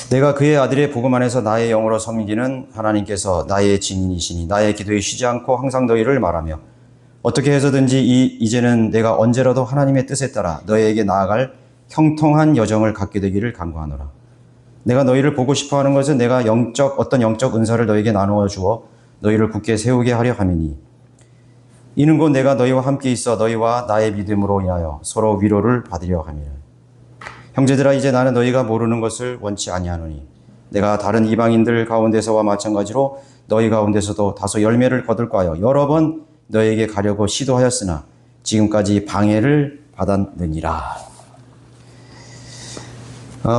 내가 그의 아들의 복음 안에서 나의 영으로 섬기는 하나님께서 나의 증인이시니 나의 기도에 쉬지 않고 항상 너희를 말하며 어떻게 해서든지 이제는 내가 언제라도 하나님의 뜻에 따라 너희에게 나아갈 형통한 여정을 갖게 되기를 간구하노라. 내가 너희를 보고 싶어하는 것은 내가 어떤 영적 은사를 너희에게 나누어 주어 너희를 굳게 세우게 하려 함이니 이는 곧 내가 너희와 함께 있어 너희와 나의 믿음으로 인하여 서로 위로를 받으려 함이라. 형제들아, 이제 나는 너희가 모르는 것을 원치 아니하노니 내가 다른 이방인들 가운데서와 마찬가지로 너희 가운데서도 다소 열매를 거둘까 하여 여러 번 너희에게 가려고 시도하였으나 지금까지 방해를 받았느니라.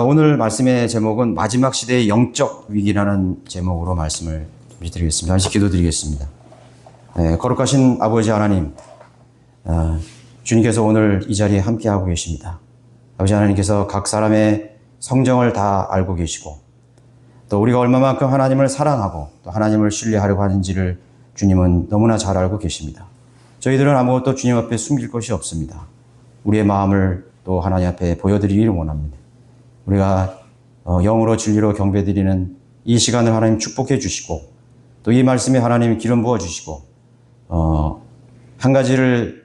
오늘 말씀의 제목은 마지막 시대의 영적 위기라는 제목으로 말씀을 드리겠습니다. 다시 기도드리겠습니다. 거룩하신 아버지 하나님, 주님께서 오늘 이 자리에 함께하고 계십니다. 아버지 하나님께서 각 사람의 성정을 다 알고 계시고 또 우리가 얼마만큼 하나님을 사랑하고 또 하나님을 신뢰하려고 하는지를 주님은 너무나 잘 알고 계십니다. 저희들은 아무것도 주님 앞에 숨길 것이 없습니다. 우리의 마음을 또 하나님 앞에 보여드리기를 원합니다. 우리가 영으로 진리로 경배드리는 이 시간을 하나님 축복해 주시고 또 이 말씀에 하나님 기름 부어 주시고 한 가지를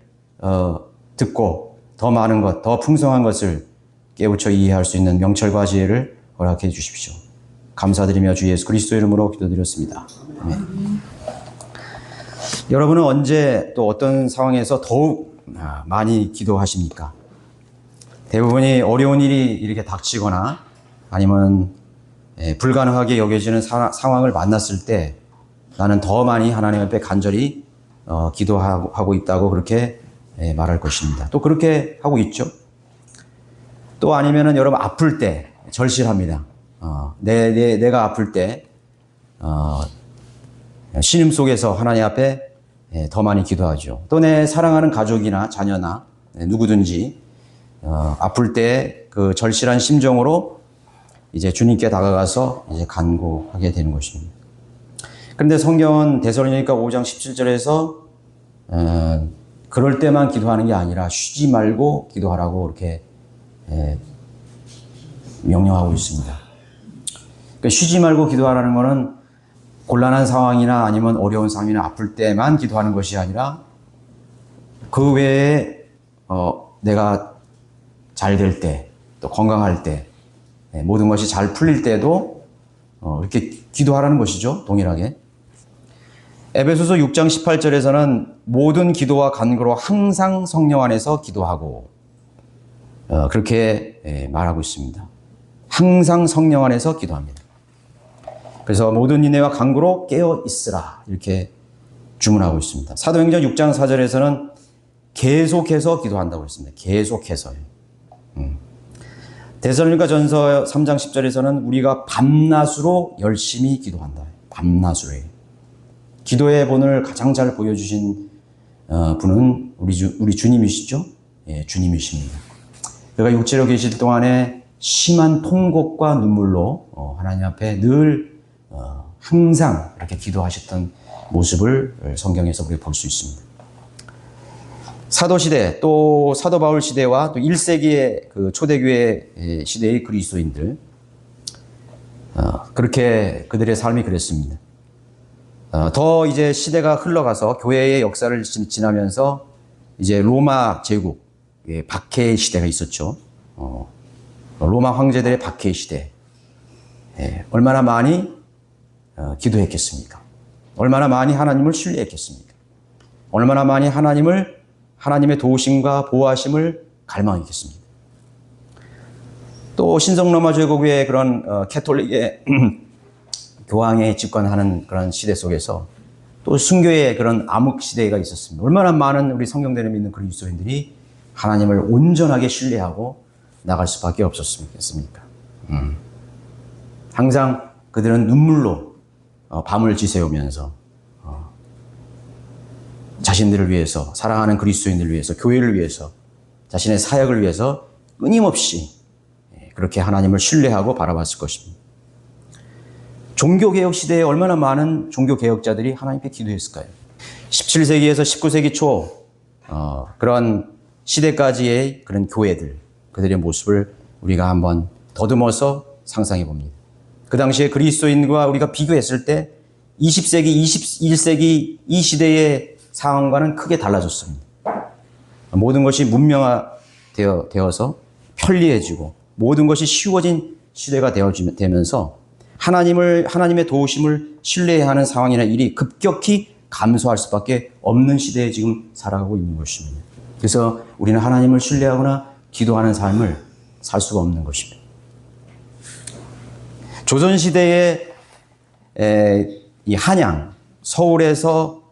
듣고 더 많은 것, 더 풍성한 것을 깨우쳐 이해할 수 있는 명철과 지혜를 허락해 주십시오. 감사드리며 주 예수 그리스도 이름으로 기도드렸습니다. 아멘. 여러분은 언제 또 어떤 상황에서 더욱 많이 기도하십니까? 대부분이 어려운 일이 이렇게 닥치거나 아니면 불가능하게 여겨지는 상황을 만났을 때 나는 더 많이 하나님 앞에 간절히 기도하고 있다고 그렇게 말할 것입니다. 또 그렇게 하고 있죠. 또 아니면은 여러분 아플 때 절실합니다. 내가 아플 때 신음 속에서 하나님 앞에 더 많이 기도하죠. 또 내 사랑하는 가족이나 자녀나 누구든지 아플 때 그 절실한 심정으로 이제 주님께 다가가서 이제 간구하게 되는 것입니다. 그런데 성경은 데살로니가 5장 17절에서 그럴 때만 기도하는 게 아니라 쉬지 말고 기도하라고 이렇게 명령하고 있습니다. 그러니까 쉬지 말고 기도하라는 것은 곤란한 상황이나 아니면 어려운 상황이나 아플 때만 기도하는 것이 아니라 그 외에 내가 잘 될 때, 또 건강할 때, 모든 것이 잘 풀릴 때도 이렇게 기도하라는 것이죠. 동일하게. 에베소서 6장 18절에서는 모든 기도와 간구로 항상 성령 안에서 기도하고 그렇게 말하고 있습니다. 항상 성령 안에서 기도합니다. 그래서 모든 인내와 간구로 깨어 있으라 이렇게 주문하고 있습니다. 사도행전 6장 4절에서는 계속해서 기도한다고 했습니다. 계속해서요. 데살로니가 전서 3장 10절에서는 우리가 밤낮으로 열심히 기도한다. 밤낮으로. 기도의 본을 가장 잘 보여주신 분은 우리 주님이시죠? 예, 주님이십니다. 그가 육체로 계실 동안에 심한 통곡과 눈물로 하나님 앞에 늘 항상 이렇게 기도하셨던 모습을 성경에서 우리가 볼 수 있습니다. 사도시대, 또 사도 바울 시대와 또 1세기의 그 초대교회 시대의 그리스도인들, 그렇게 그들의 삶이 그랬습니다. 더 이제 시대가 흘러가서 교회의 역사를 지나면서 이제 로마 제국, 박해의 시대가 있었죠. 로마 황제들의 박해의 시대. 얼마나 많이 기도했겠습니까? 얼마나 많이 하나님을 신뢰했겠습니까? 얼마나 많이 하나님의 도우심과 보호하심을 갈망했겠습니까? 또 신성로마 제국의 그런 캐톨릭의 교황에 집권하는 그런 시대 속에서 또 순교의 그런 암흑 시대가 있었습니다. 얼마나 많은 우리 성경대를 믿는 그리스도인들이 하나님을 온전하게 신뢰하고 나갈 수밖에 없었습니까? 항상 그들은 눈물로 밤을 지새우면서 자신들을 위해서, 사랑하는 그리스도인들을 위해서, 교회를 위해서, 자신의 사역을 위해서 끊임없이 그렇게 하나님을 신뢰하고 바라봤을 것입니다. 종교개혁 시대에 얼마나 많은 종교개혁자들이 하나님께 기도했을까요? 17세기에서 19세기 초 그런 시대까지의 그런 교회들, 그들의 모습을 우리가 한번 더듬어서 상상해 봅니다. 그 당시에 그리스도인과 우리가 비교했을 때 20세기, 21세기 이 시대의 상황과는 크게 달라졌습니다. 모든 것이 문명화되어서 편리해지고 모든 것이 쉬워진 시대가 되면서 하나님의 도우심을 신뢰해야 하는 상황이나 일이 급격히 감소할 수밖에 없는 시대에 지금 살아가고 있는 것입니다. 그래서 우리는 하나님을 신뢰하거나 기도하는 삶을 살 수가 없는 것입니다. 조선시대의 이 한양, 서울에서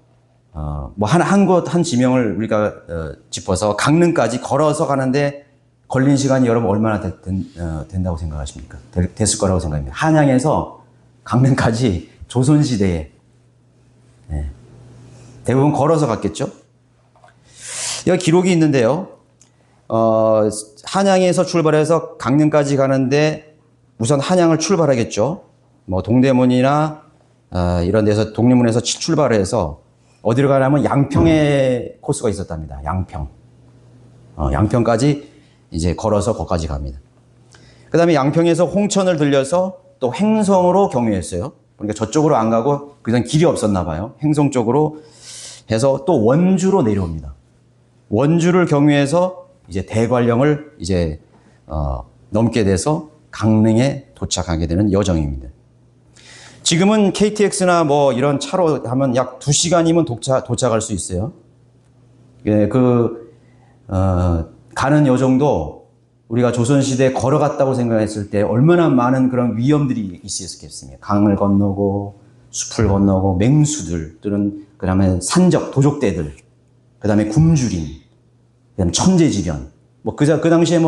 한 지명을 우리가 짚어서 강릉까지 걸어서 가는데 걸린 시간이 여러분 얼마나 된다고 생각하십니까? 됐을 거라고 생각합니다. 한양에서 강릉까지 조선시대에 대부분 걸어서 갔겠죠? 여기 기록이 있는데요. 한양에서 출발해서 강릉까지 가는데 우선 한양을 출발하겠죠. 동대문이나 이런 데서 독립문에서 출발을 해서 어디로 가냐면 양평에 코스가 있었답니다. 양평까지 이제 걸어서 거기까지 갑니다. 그 다음에 양평에서 홍천을 들려서 또 횡성으로 경유했어요. 그러니까 저쪽으로 안 가고 그냥 길이 없었나 봐요. 횡성 쪽으로 해서 또 원주로 내려옵니다. 원주를 경유해서 이제 대관령을 이제 넘게 돼서 강릉에 도착하게 되는 여정입니다. 지금은 KTX나 이런 차로 하면 약 2시간이면 도착할 수 있어요. 예, 가는 여정도 우리가 조선시대에 걸어갔다고 생각했을 때 얼마나 많은 그런 위험들이 있었겠습니까? 강을 건너고, 숲을 건너고, 맹수들, 또는 그 다음에 산적, 도적대들, 그 다음에 굶주림, 그 다음에 천재지변. 그 당시에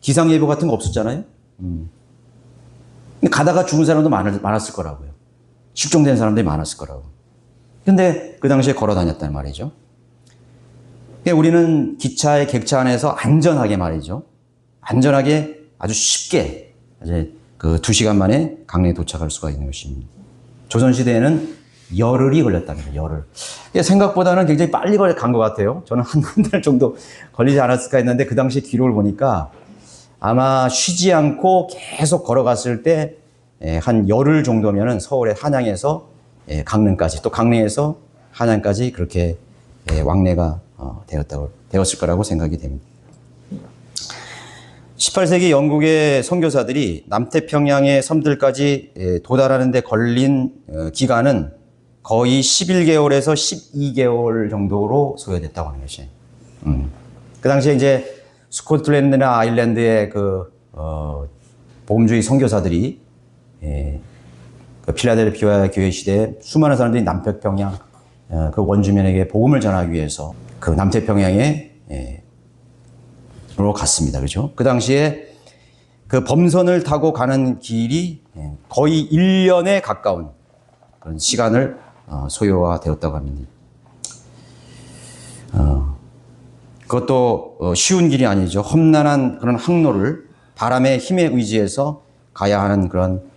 기상예보 같은 거 없었잖아요? 가다가 죽은 사람도 많았을 거라고요. 실종된 사람들이 많았을 거라고. 근데 그 당시에 걸어 다녔단 말이죠. 우리는 기차의 객차 안에서 안전하게 말이죠. 안전하게 아주 쉽게 이제 2시간 만에 강릉에 도착할 수가 있는 것입니다. 조선시대에는 열흘이 걸렸답니다. 열흘. 생각보다는 굉장히 빨리 간 것 같아요. 저는 한 달 정도 걸리지 않았을까 했는데 그 당시 기록을 보니까 아마 쉬지 않고 계속 걸어갔을 때 한 열흘 정도면은 서울의 한양에서 강릉까지 또 강릉에서 한양까지 그렇게 왕래가 되었을 거라고 생각이 됩니다. 18세기 영국의 선교사들이 남태평양의 섬들까지 도달하는 데 걸린 기간은 거의 11개월에서 12개월 정도로 소요됐다고 하는 것이. 그 당시에 이제 스코틀랜드나 아일랜드의 복음주의 선교사들이 필라델피아 교회 시대에 수많은 사람들이 남태평양 그 원주민에게 복음을 전하기 위해서 그 남태평양에 로 갔습니다. 그렇죠? 그 당시에 그 범선을 타고 가는 길이 거의 1년에 가까운 그런 시간을 소요가 되었다고 합니다. 그것도 쉬운 길이 아니죠. 험난한 그런 항로를 바람의 힘에 의지해서 가야 하는 그런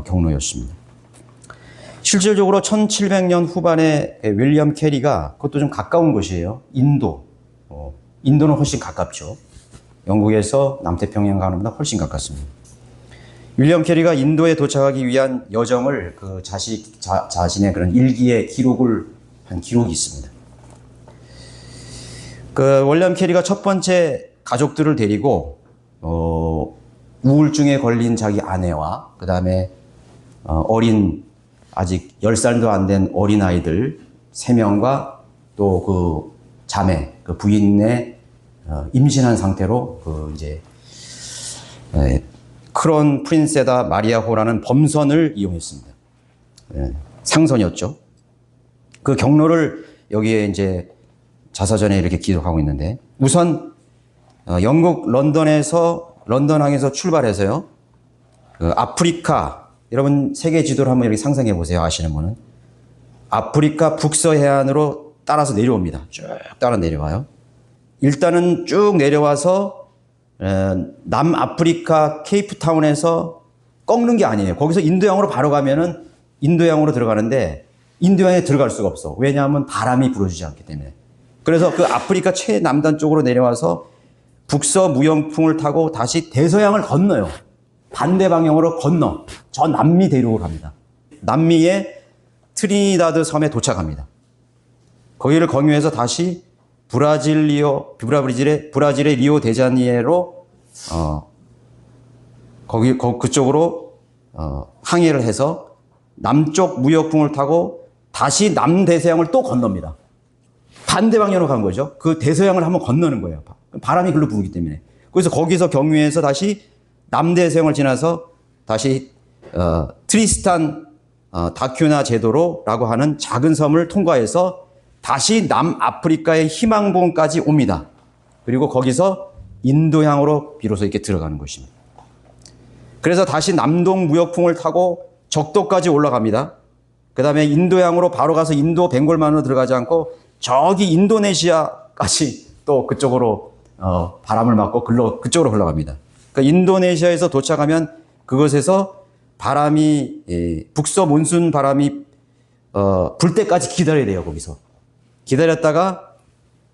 경로였습니다. 실질적으로 1700년 후반에 윌리엄 캐리가 그것도 좀 가까운 곳이에요. 인도는 훨씬 가깝죠. 영국에서 남태평양 가는 것보다 훨씬 가깝습니다. 윌리엄 캐리가 인도에 도착하기 위한 여정을 자신의 그런 일기에 기록을 한 기록이 있습니다. 윌리엄 캐리가 첫 번째 가족들을 데리고 우울증에 걸린 자기 아내와 그 다음에 아직 10살도 안 된 어린아이들 3명과 또 그 자매, 그 부인의 임신한 상태로 크론 프린세다 마리아호라는 범선을 이용했습니다. 상선이었죠. 그 경로를 여기에 이제 자서전에 이렇게 기록하고 있는데 우선 영국 런던항에서 출발해서요. 아프리카, 여러분 세계 지도를 한번 이렇게 상상해 보세요. 아시는 분은. 아프리카 북서해안으로 따라서 내려옵니다. 쭉 따라 내려와요. 일단은 쭉 내려와서 남아프리카 케이프타운에서 꺾는 게 아니에요. 거기서 인도양으로 바로 가면은 인도양으로 들어가는데 인도양에 들어갈 수가 없어. 왜냐하면 바람이 불어주지 않기 때문에. 그래서 그 아프리카 최남단 쪽으로 내려와서 북서 무영풍을 타고 다시 대서양을 건너요. 반대 방향으로 건너 저 남미 대륙으로 갑니다. 남미의 트리니다드 섬에 도착합니다. 거기를 경유해서 다시 브라질의 리오 데자니에로 그쪽으로 항해를 해서 남쪽 무역풍을 타고 다시 남대서양을 또 건넙니다. 반대 방향으로 간 거죠. 그 대서양을 한번 건너는 거예요. 바람이 글로 부기 때문에. 그래서 거기서 경유해서 다시 남대서양을 지나서 다시 트리스탄 다큐나 제도로라고 하는 작은 섬을 통과해서 다시 남아프리카의 희망봉까지 옵니다. 그리고 거기서 인도양으로 비로소 이렇게 들어가는 것입니다. 그래서 다시 남동 무역풍을 타고 적도까지 올라갑니다. 그 다음에 인도양으로 바로 가서 인도 벵골만으로 들어가지 않고 저기 인도네시아까지 또 그쪽으로 바람을 맞고 그쪽으로 흘러갑니다. 그러니까 인도네시아에서 도착하면 그것에서 바람이 북서 몬순 바람이 불 때까지 기다려야 돼요. 거기서 기다렸다가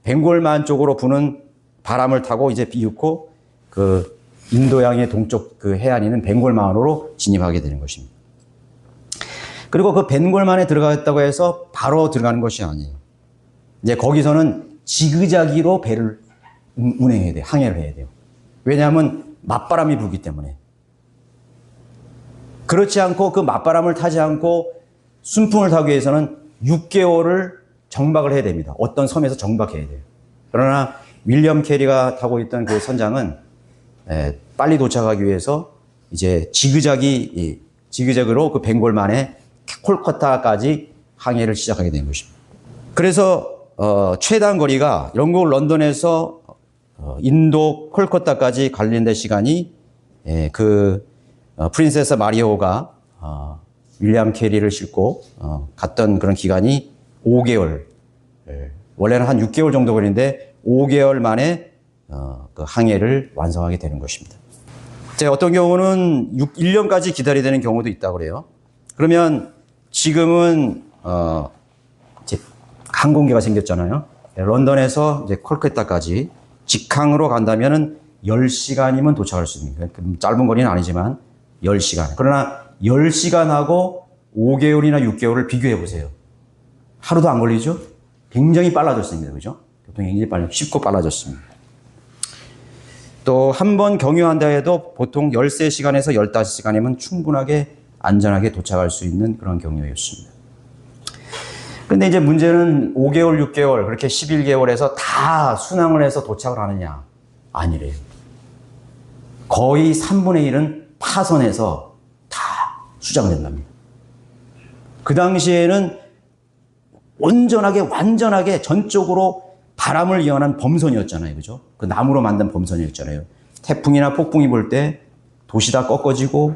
벵골만 쪽으로 부는 바람을 타고 이제 비웃고 그 인도양의 동쪽 그 해안이는 벵골만으로 진입하게 되는 것입니다. 그리고 그 벵골만에 들어갔다고 해서 바로 들어가는 것이 아니에요. 이제 거기서는 지그자기로 배를 운행해야 돼요. 항해를 해야 돼요. 왜냐하면 맞바람이 불기 때문에. 그렇지 않고 그 맞바람을 타지 않고 순풍을 타기 위해서는 6개월을 정박을 해야 됩니다. 어떤 섬에서 정박해야 돼요. 그러나 윌리엄 캐리가 타고 있던 그 선장은 빨리 도착하기 위해서 이제 지그재그로 그 벵골만에 콜커타까지 항해를 시작하게 된 것입니다. 그래서 최단 거리가 영국 런던에서 인도 콜커타까지 관련된 시간이 프린세스 마리오가 윌리엄 캐리를 싣고 갔던 그런 기간이 5개월. 원래는 한 6개월 정도 걸리는데 5개월 만에 그 항해를 완성하게 되는 것입니다. 어떤 경우는 1년까지 기다려야 되는 경우도 있다고 그래요. 그러면 지금은 이제 항공기가 생겼잖아요. 런던에서 이제 콜카타까지 직항으로 간다면은 10시간이면 도착할 수 있는 거예요. 짧은 거리는 아니지만 10시간. 그러나 10시간하고 5개월이나 6개월을 비교해 보세요. 하루도 안 걸리죠? 굉장히 빨라졌습니다. 그죠? 교통이 굉장히 쉽고 빨라졌습니다. 또 한 번 경유한다 해도 보통 13시간에서 15시간이면 충분하게 안전하게 도착할 수 있는 그런 경유였습니다. 근데 이제 문제는 5개월, 6개월, 그렇게 11개월에서 다 순항을 해서 도착을 하느냐? 아니래요. 거의 3분의 1은 파선해서 다 수장된답니다. 그 당시에는 완전하게 전적으로 바람을 이용한 범선이었잖아요. 그죠? 그 나무로 만든 범선이었잖아요. 태풍이나 폭풍이 불 때 도시 다 꺾어지고,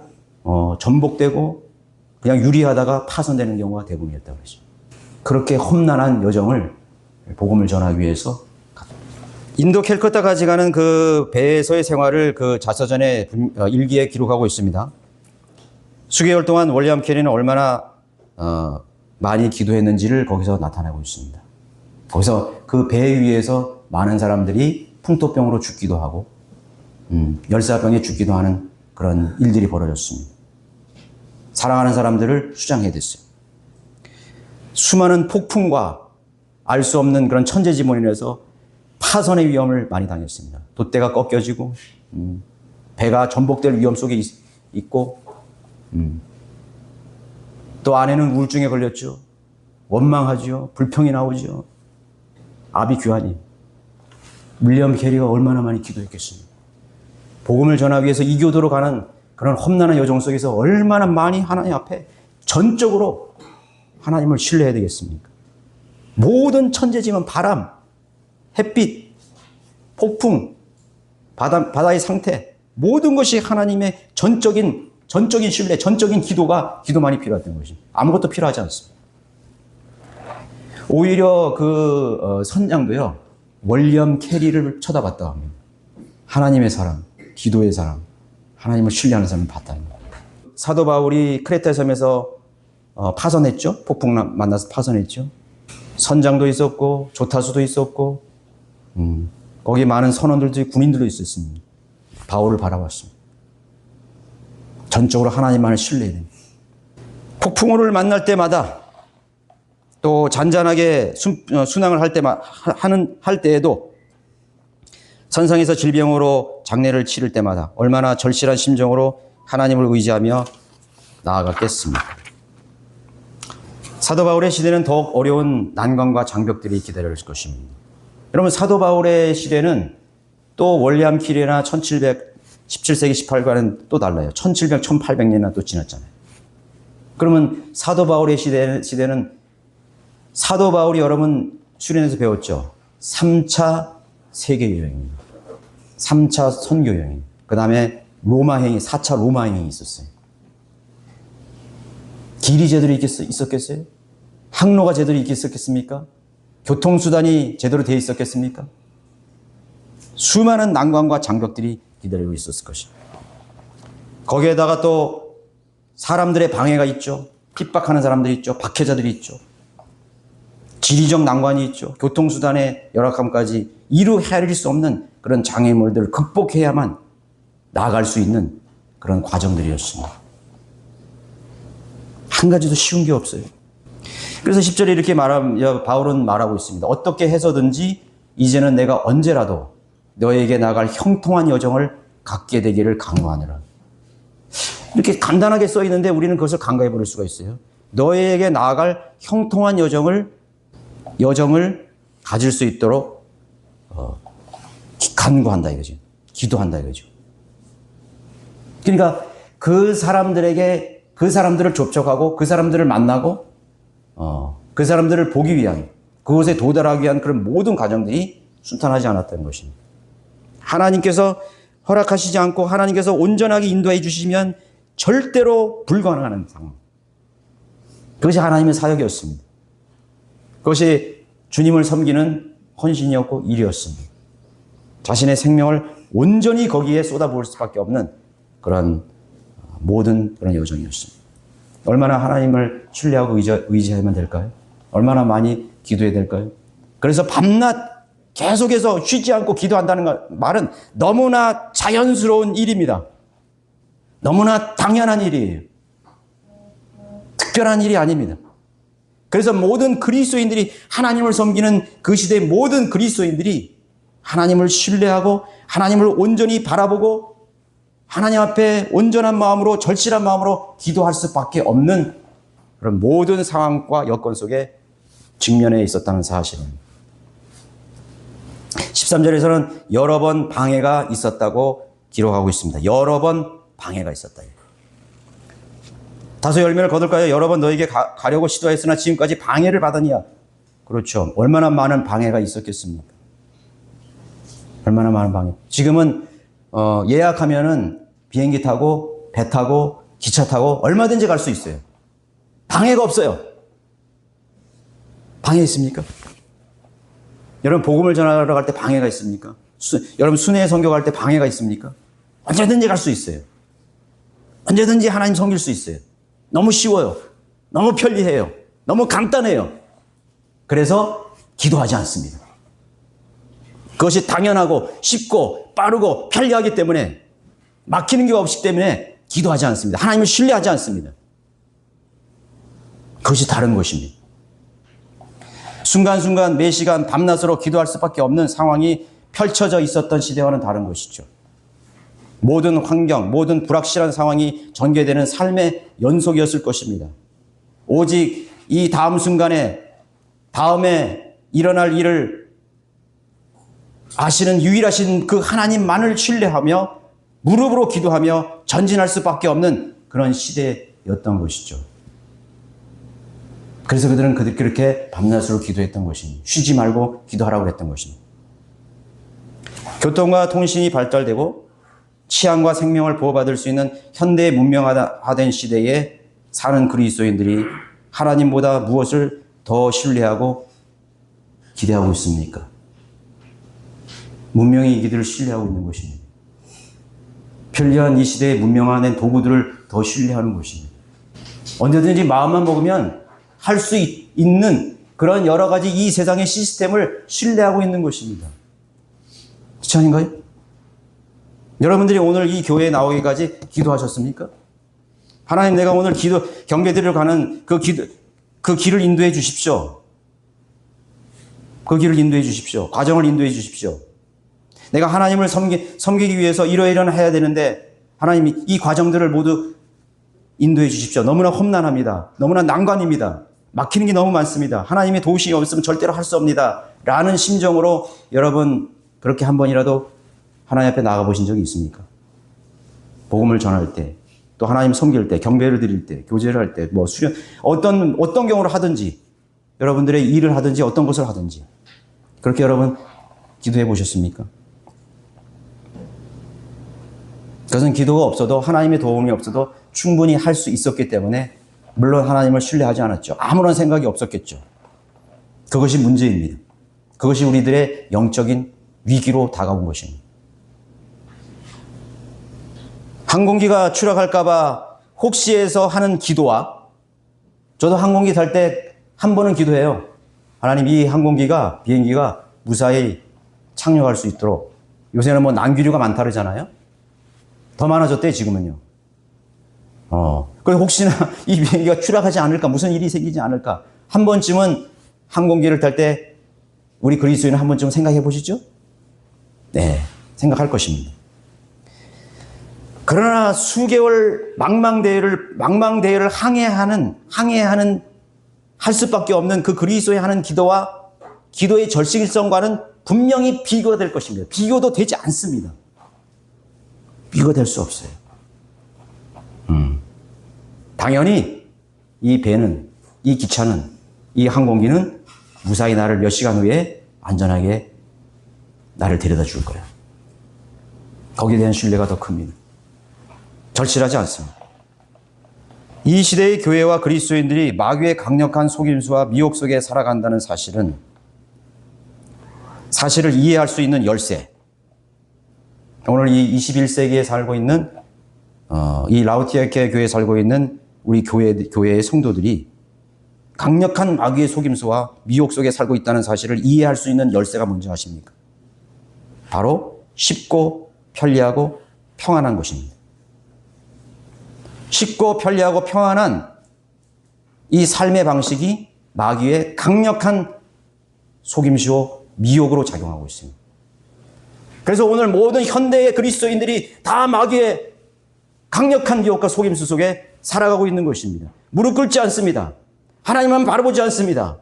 전복되고, 그냥 유리하다가 파손되는 경우가 대부분이었다고 그러죠. 그렇게 험난한 여정을 복음을 전하기 위해서 인도 캘커타까지 가는 그 배에서의 생활을 그 자서전에 일기에 기록하고 있습니다. 수개월 동안 윌리엄 캐리는 얼마나 많이 기도했는지를 거기서 나타내고 있습니다. 거기서 그 배 위에서 많은 사람들이 풍토병으로 죽기도 하고 열사병에 죽기도 하는 그런 일들이 벌어졌습니다. 사랑하는 사람들을 수장해야 됐어요. 수많은 폭풍과 알 수 없는 그런 천재지변으로 인해서 파선의 위험을 많이 당했습니다. 돛대가 꺾여지고 배가 전복될 위험 속에 있고 또 아내는 우울증에 걸렸죠. 원망하죠. 불평이 나오죠. 아비규환이 윌리엄 캐리가 얼마나 많이 기도했겠습니까? 복음을 전하기 위해서 이교도로 가는 그런 험난한 여정 속에서 얼마나 많이 하나님 앞에 전적으로 하나님을 신뢰해야 되겠습니까? 모든 천재지만 바람, 햇빛, 폭풍, 바다의 상태, 모든 것이 하나님의 전적인 신뢰, 전적인 기도만이 필요했던 것입니다. 아무것도 필요하지 않습니다. 오히려 그 선장도요, 윌리엄 캐리를 쳐다봤다고 합니다. 하나님의 사람, 기도의 사람, 하나님을 신뢰하는 사람을 봤다는 거예요. 사도 바울이 크레타 섬에서 파선했죠. 폭풍 만나서 파선했죠. 선장도 있었고 조타수도 있었고 거기 많은 선원들도 군인들도 있었습니다. 바울을 바라봤습니다. 전적으로 하나님만을 신뢰해야 됩니다. 폭풍우를 만날 때마다 또 잔잔하게 순항을 할 때에도 선상에서 질병으로 장례를 치를 때마다 얼마나 절실한 심정으로 하나님을 의지하며 나아갔겠습니까? 사도 바울의 시대는 더욱 어려운 난관과 장벽들이 기다릴 것입니다. 여러분, 사도 바울의 시대는 또 월리암 키레나 17세기 18과는 또 달라요. 1700, 1800년이나 또 지났잖아요. 그러면 사도 바울의 시대는 사도 바울이 여러분 수련에서 배웠죠. 3차 세계여행입니다. 3차 선교여행. 그 다음에 로마행이 4차 로마행이 있었어요. 길이 제대로 있었겠어요? 항로가 제대로 있었겠습니까? 교통수단이 제대로 되어 있었겠습니까? 수많은 난관과 장벽들이 기다리고 있었을 것입니다. 거기에다가 또 사람들의 방해가 있죠. 핍박하는 사람들이 있죠. 박해자들이 있죠. 지리적 난관이 있죠. 교통수단의 열악함까지 이루 헤아릴 수 없는 그런 장애물들을 극복해야만 나아갈 수 있는 그런 과정들이었습니다. 한 가지도 쉬운 게 없어요. 그래서 10절에 이렇게 바울은 말하고 있습니다. 어떻게 해서든지 이제는 내가 언제라도 너에게 나갈 형통한 여정을 갖게 되기를 강구하느라. 이렇게 간단하게 써 있는데 우리는 그것을 간과해 버릴 수가 있어요. 너에게 나아갈 형통한 여정을 가질 수 있도록 간구한다 이거죠. 기도한다 이거죠. 그러니까 그 사람들을 접촉하고 그 사람들을 만나고 그 사람들을 보기 위한, 그곳에 도달하기 위한 그런 모든 과정들이 순탄하지 않았다는 것입니다. 하나님께서 허락하시지 않고 하나님께서 온전하게 인도해 주시면 절대로 불가능한 상황. 그것이 하나님의 사역이었습니다. 그것이 주님을 섬기는 헌신이었고 일이었습니다. 자신의 생명을 온전히 거기에 쏟아부을 수밖에 없는 그런 모든 그런 여정이었습니다. 얼마나 하나님을 신뢰하고 의지하면 될까요? 얼마나 많이 기도해야 될까요? 그래서 밤낮 계속해서 쉬지 않고 기도한다는 말은 너무나 자연스러운 일입니다. 너무나 당연한 일이에요. 특별한 일이 아닙니다. 그래서 모든 그리스도인들이 하나님을 섬기는 그 시대의 모든 그리스도인들이 하나님을 신뢰하고 하나님을 온전히 바라보고 하나님 앞에 온전한 마음으로 절실한 마음으로 기도할 수밖에 없는 그런 모든 상황과 여건 속에 직면해 있었다는 사실입니다. 13절에서는 여러 번 방해가 있었다고 기록하고 있습니다. 여러 번 방해가 있었다. 다소 열매를 거둘까요? 여러 번 너에게 가려고 시도했으나 지금까지 방해를 받으니야. 그렇죠. 얼마나 많은 방해가 있었겠습니까? 얼마나 많은 방해. 지금은 예약하면은 비행기 타고 배 타고 기차 타고 얼마든지 갈 수 있어요. 방해가 없어요. 방해 있습니까? 여러분 복음을 전하러 갈 때 방해가 있습니까? 여러분 순회 선교 갈 때 방해가 있습니까? 언제든지 갈 수 있어요. 언제든지 하나님 섬길 수 있어요. 너무 쉬워요. 너무 편리해요. 너무 간단해요. 그래서 기도하지 않습니다. 그것이 당연하고 쉽고 빠르고 편리하기 때문에 막히는 게 없기 때문에 기도하지 않습니다. 하나님을 신뢰하지 않습니다. 그것이 다른 것입니다. 순간순간 매 시간 밤낮으로 기도할 수밖에 없는 상황이 펼쳐져 있었던 시대와는 다른 것이죠. 모든 환경, 모든 불확실한 상황이 전개되는 삶의 연속이었을 것입니다. 오직 이 다음 순간에 다음에 일어날 일을 아시는 유일하신 그 하나님만을 신뢰하며 무릎으로 기도하며 전진할 수밖에 없는 그런 시대였던 것이죠. 그래서 그들은 그렇게 밤낮으로 기도했던 것입니다. 쉬지 말고 기도하라고 했던 것입니다. 교통과 통신이 발달되고 치안과 생명을 보호받을 수 있는 현대의 문명화된 시대에 사는 그리스도인들이 하나님보다 무엇을 더 신뢰하고 기대하고 있습니까? 문명의 이기들을 신뢰하고 있는 것입니다. 편리한 이 시대의 문명화된 도구들을 더 신뢰하는 것입니다. 언제든지 마음만 먹으면 할 수 있는 그런 여러 가지 이 세상의 시스템을 신뢰하고 있는 것입니다. 그렇지 않은가요? 여러분들이 오늘 이 교회에 나오기까지 기도하셨습니까? 하나님, 내가 오늘 경배드리러 가는 그 길을 인도해 주십시오. 그 길을 인도해 주십시오. 과정을 인도해 주십시오. 내가 하나님을 섬기기 위해서 이러이러는 해야 되는데 하나님이 이 과정들을 모두 인도해 주십시오. 너무나 험난합니다. 너무나 난관입니다. 막히는 게 너무 많습니다. 하나님의 도우심이 없으면 절대로 할 수 없습니다. 라는 심정으로 여러분 그렇게 한 번이라도 하나님 앞에 나가 보신 적이 있습니까? 복음을 전할 때, 또 하나님 섬길 때, 경배를 드릴 때, 교제를 할 때, 뭐 수련, 어떤 경우로 하든지, 여러분들의 일을 하든지 어떤 것을 하든지 그렇게 여러분 기도해 보셨습니까? 그것은 기도가 없어도, 하나님의 도움이 없어도 충분히 할 수 있었기 때문에 물론 하나님을 신뢰하지 않았죠. 아무런 생각이 없었겠죠. 그것이 문제입니다. 그것이 우리들의 영적인 위기로 다가온 것입니다. 항공기가 추락할까 봐 혹시 해서 하는 기도와, 저도 항공기 탈 때 한 번은 기도해요. 하나님, 이 비행기가 무사히 착륙할 수 있도록. 요새는 뭐 난기류가 많다 그러잖아요. 더 많아졌대요, 지금은요. 그 혹시나 이 비행기가 추락하지 않을까, 무슨 일이 생기지 않을까. 한 번쯤은 항공기를 탈 때 우리 그리스도인은 한 번쯤은 생각해 보시죠? 네, 생각할 것입니다. 그러나 수개월 망망대해를 항해하는 할 수밖에 없는 그 그리스도의 하는 기도와 기도의 절실성과는 분명히 비교가 될 것입니다. 비교도 되지 않습니다. 비교가 될 수 없어요. 당연히 이 배는, 이 기차는, 이 항공기는 무사히 나를 몇 시간 후에 안전하게 나를 데려다 줄 거야. 거기에 대한 신뢰가 더 큽니다. 절실하지 않습니다. 이 시대의 교회와 그리스도인들이 마귀의 강력한 속임수와 미혹 속에 살아간다는 사실을 이해할 수 있는 열쇠. 오늘 이 21세기에 살고 있는 이 라우디게아 교회에 살고 있는 우리 교회의 성도들이 강력한 마귀의 속임수와 미혹 속에 살고 있다는 사실을 이해할 수 있는 열쇠가 뭔지 아십니까? 바로 쉽고 편리하고 평안한 것입니다. 쉽고 편리하고 평안한 이 삶의 방식이 마귀의 강력한 속임수요 미혹으로 작용하고 있습니다. 그래서 오늘 모든 현대의 그리스도인들이 다 마귀의 강력한 미혹과 속임수 속에 살아가고 있는 것입니다. 무릎 꿇지 않습니다. 하나님만 바라보지 않습니다.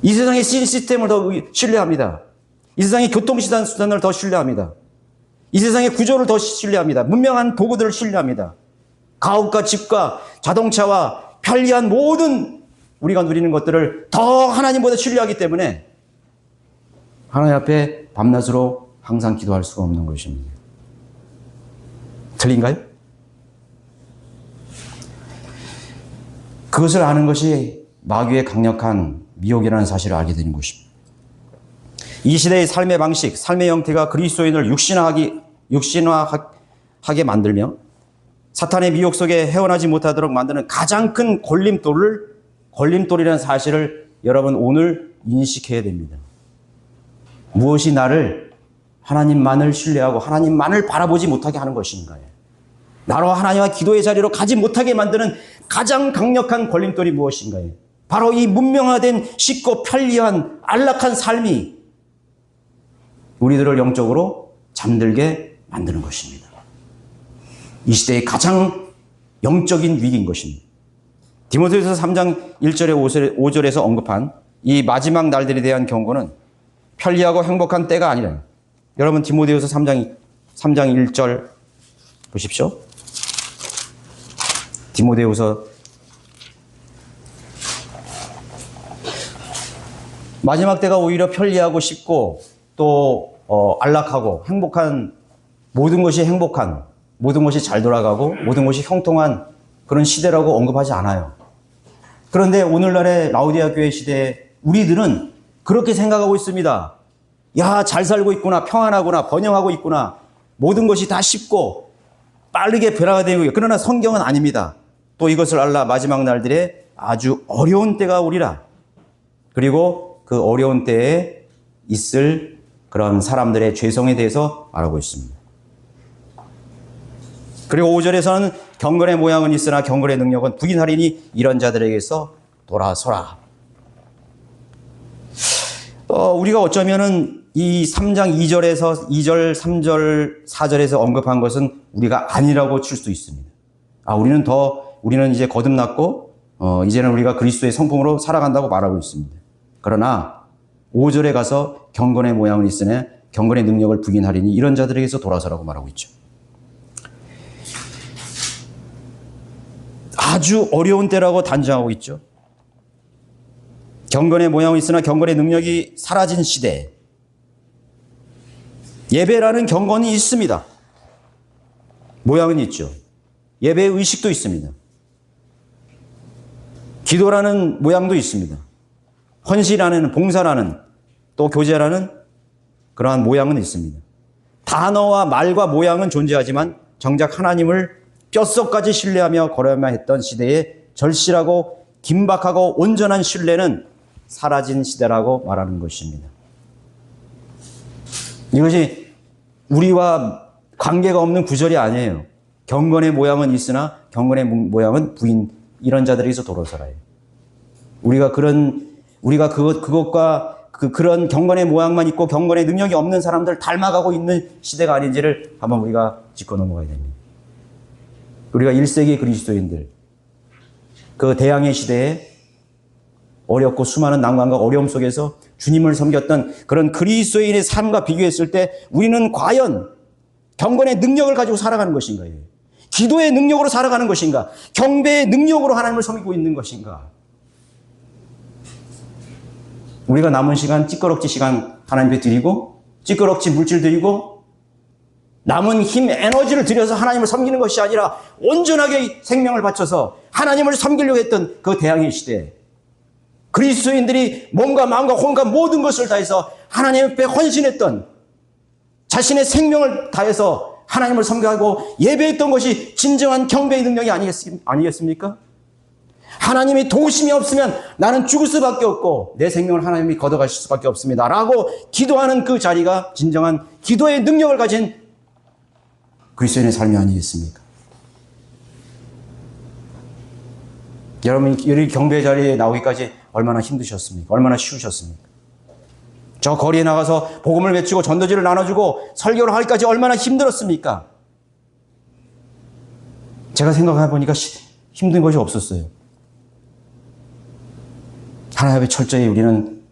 이 세상의 시스템을 더 신뢰합니다. 이 세상의 교통수단을 더 신뢰합니다. 이 세상의 구조를 더 신뢰합니다. 문명한 도구들을 신뢰합니다. 가옥과 집과 자동차와 편리한 모든 우리가 누리는 것들을 더 하나님보다 신뢰하기 때문에 하나님 앞에 밤낮으로 항상 기도할 수가 없는 것입니다. 틀린가요? 그것을 아는 것이 마귀의 강력한 미혹이라는 사실을 알게 되는 것입니다. 이 시대의 삶의 방식, 삶의 형태가 그리스도인을 육신화하게 만들며 사탄의 미혹 속에 헤어나지 못하도록 만드는 가장 큰 걸림돌이라는 사실을 여러분 오늘 인식해야 됩니다. 무엇이 나를 하나님만을 신뢰하고 하나님만을 바라보지 못하게 하는 것인가요? 나로 하나님과 기도의 자리로 가지 못하게 만드는 가장 강력한 걸림돌이 무엇인가요? 바로 이 문명화된 쉽고 편리한 안락한 삶이 우리들을 영적으로 잠들게 만드는 것입니다. 이 시대의 가장 영적인 위기인 것입니다. 디모데후서 3장 1절에 5절에서 언급한 이 마지막 날들에 대한 경고는 편리하고 행복한 때가 아니라, 여러분 디모데후서 3장 1절 보십시오. 디모데후서 마지막 때가 오히려 편리하고 쉽고 또 안락하고 행복한, 모든 것이 행복한, 모든 것이 잘 돌아가고 모든 것이 형통한 그런 시대라고 언급하지 않아요. 그런데 오늘날의 라우디게아 교회 시대에 우리들은 그렇게 생각하고 있습니다. 야, 잘 살고 있구나, 평안하구나, 번영하고 있구나, 모든 것이 다 쉽고 빠르게 변화가 되고, 그러나 성경은 아닙니다. 또 이것을 알라 마지막 날들에 아주 어려운 때가 오리라. 그리고 그 어려운 때에 있을 그런 사람들의 죄성에 대해서 알고 있습니다. 그리고 5절에서는 경건의 모양은 있으나 경건의 능력은 부인하리니 이런 자들에게서 돌아서라. 우리가 어쩌면은 이 3장 2절에서 2절, 3절, 4절에서 언급한 것은 우리가 아니라고 칠 수도 있습니다. 우리는 이제 거듭났고, 이제는 우리가 그리스도의 성품으로 살아간다고 말하고 있습니다. 그러나 5절에 가서 경건의 모양은 있으나 경건의 능력을 부인하리니 이런 자들에게서 돌아서라고 말하고 있죠. 아주 어려운 때라고 단정하고 있죠. 경건의 모양은 있으나 경건의 능력이 사라진 시대. 예배라는 경건이 있습니다. 모양은 있죠. 예배의 의식도 있습니다. 기도라는 모양도 있습니다. 헌신이라는, 봉사라는, 또 교제라는 그러한 모양은 있습니다. 단어와 말과 모양은 존재하지만 정작 하나님을 뼛속까지 신뢰하며 걸어야만 했던 시대에 절실하고 긴박하고 온전한 신뢰는 사라진 시대라고 말하는 것입니다. 이것이 우리와 관계가 없는 구절이 아니에요. 경건의 모양은 있으나 경건의 모양은 부인, 이런 자들에게서 돌아서라요. 우리가 그것과 그런 경건의 모양만 있고 경건의 능력이 없는 사람들 닮아가고 있는 시대가 아닌지를 한번 우리가 짚고 넘어가야 됩니다. 우리가 1세기 그리스도인들, 그 대항해 시대에 어렵고 수많은 난관과 어려움 속에서 주님을 섬겼던 그런 그리스도인의 삶과 비교했을 때 우리는 과연 경건의 능력을 가지고 살아가는 것인가? 기도의 능력으로 살아가는 것인가? 경배의 능력으로 하나님을 섬기고 있는 것인가? 우리가 남은 시간, 찌꺼럭지 시간 하나님께 드리고, 찌꺼럭지 물질 드리고, 남은 힘, 에너지를 들여서 하나님을 섬기는 것이 아니라 온전하게 생명을 바쳐서 하나님을 섬기려고 했던 그 대항해 시대에 그리스도인들이 몸과 마음과 혼과 모든 것을 다해서 하나님 앞에 헌신했던, 자신의 생명을 다해서 하나님을 섬겨하고 예배했던 것이 진정한 경배의 능력이 아니겠습니까? 하나님이 도우심이 없으면 나는 죽을 수밖에 없고 내 생명을 하나님이 걷어가실 수밖에 없습니다 라고 기도하는 그 자리가 진정한 기도의 능력을 가진 그리스도인의 삶이 아니겠습니까? 여러분, 이 경배 자리에 나오기까지 얼마나 힘드셨습니까? 얼마나 쉬우셨습니까? 저 거리에 나가서 복음을 외치고 전도지를 나눠주고 설교를 하기까지 얼마나 힘들었습니까? 제가 생각해 보니까 힘든 것이 없었어요. 하나님 앞에 철저히 우리는